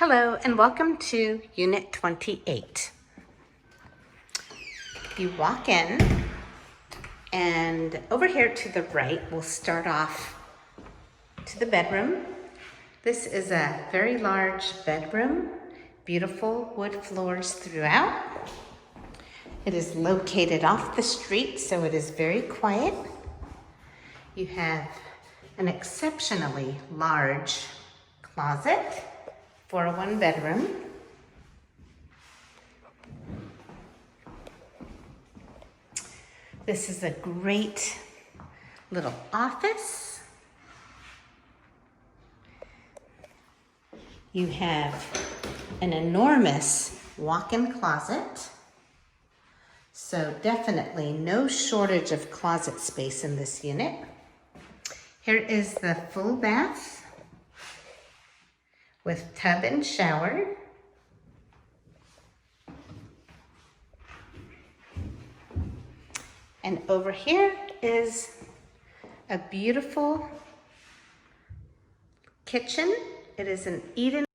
Hello and welcome to Unit 28. You walk in and over here to the right, we'll start off to the bedroom. This is a very large bedroom, beautiful wood floors throughout. It is located off the street, so it is very quiet. You have an exceptionally large closet for a one bedroom. This is a great little office. You have an enormous walk-in closet. So definitely no shortage of closet space in this unit. Here is the full bath with tub and shower. And over here is a beautiful kitchen. It is an eat-in